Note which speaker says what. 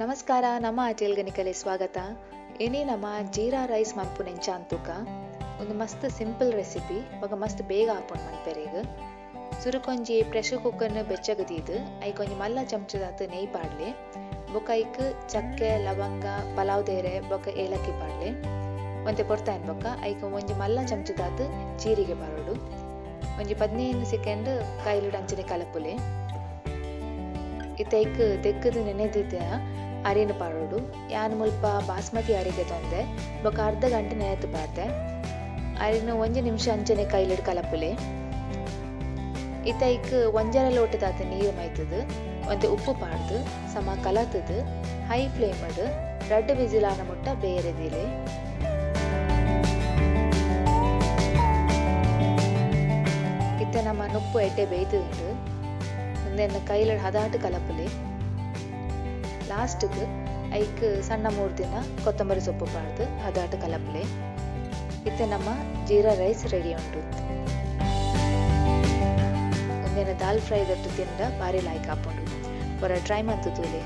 Speaker 1: ನಮಸ್ಕಾರ, ನಮ್ಮ ಆಚೆಲ್ಗನಿಕಲೆ ಸ್ವಾಗತ. ಏನೇ ನಮ್ಮ ಜೀರಾ ರೈಸ್ ಮಲ್ಪುನೆಂಚ ಅಂತೂಕ ಒಂದು ಮಸ್ತ್ ಸಿಂಪಲ್ ರೆಸಿಪಿ ಬೊಕ ಮಸ್ತ್ ಬೇಗ ಆಪುಂಡು ಮಲ್ಪೆರೆಗ್. ಸುರುಕೊಂಜಿ ಪ್ರೆಷರ್ ಕುಕ್ಕರ್ನ ಬೆಚ್ಚಗದೀದು ಐಕ್ ಒಂಜಿ ಮಲ್ಲ ಚಮಚದಾತು ನೆಯ್ ಪಾಡ್ಲೆ, ಬೊಕ ಐಕ್ ಚಕ್ಕೆ, ಲವಂಗ, ಪಲಾವ್ ದೇರೆ ಬೊಕ ಏಲಕ್ಕಿ ಪಾಡ್ಲೆ. ಒಂತೆ ಪೊರ್ತಾಯಿನ ಬೊಕ ಐಕ್ ಒಂಜಿ ಮಲ್ಲ ಚಮಚದಾತು ಜೀರಿಗೆ ಬರೋಡು. ಒಂಜಿ 15 ಸೆಕೆಂಡ್ ಕೈಲಿಡ್ ಅಂಚನೆ ಕಲಪುಲೆ. ಇತ್ತೈಕ್ ತೆಕ್ಕದು ನೆನೆದಿದ್ದ ಅರಿನ ಪಾಡೋಡು. ಯಾನ್ ಮುಲ್ಪ ಬಾಸ್ಮತಿ ಅರಿಗೆ ತೊಂದೆ ಬೊಕ ಅರ್ಧ ಗಂಟೆ ನೆನೆತು ಪಾತೆ. ಅರಿನ 1 ನಿಮಿಷ ಅಂಚನೆ ಕೈಲಿಡ್ ಕಲಪುಲೆ. ಇತ್ತೈಕ್ 1 ಲೋಟದಾತ ನೀರು ಮೈತದು ಒಂತೆ ಉಪ್ಪು ಪಾಡ್ದು ಸಮ ಕಲತದು ಹೈ ಫ್ಲೇಮಡ್ 2 ವಿಸಿಲಾನ ಮುಟ್ಟ ಬೇರೆದಿಲೆ. ಇತ್ತ ನಮ್ಮ ನುಪ್ಪು ಎಡ್ಡೆ ಬೇಯ್ದು ಒಂದೆನ್ನ ಕೈಲಡ್ ಹದಾಟು ಕಲಪುಲೆ. ಲಾಸ್ಟ್ಗ್ ಐಕ್ ಸಣ್ಣ 3 ದಿನ ಕೊತ್ತಂಬರಿ ಸೊಪ್ಪು ಪಾಡ್ದು ಹದಾಟು ಕಲಪುಲೆ. ಇತ್ತೆ ನಮ್ಮ ಜೀರಾ ರೈಸ್ ರೆಡಿ ಉಂಟು. ಒಂದೆನ ದಾಲ್ ಫ್ರೈ ದಟ್ಟು ತಿಂದ ಬಾರಿ ಲಾಯ್ಕ್ ಆಪುಂಡು. ಪೊರ ಟ್ರೈ ಮಂತು ತೂಲೆ.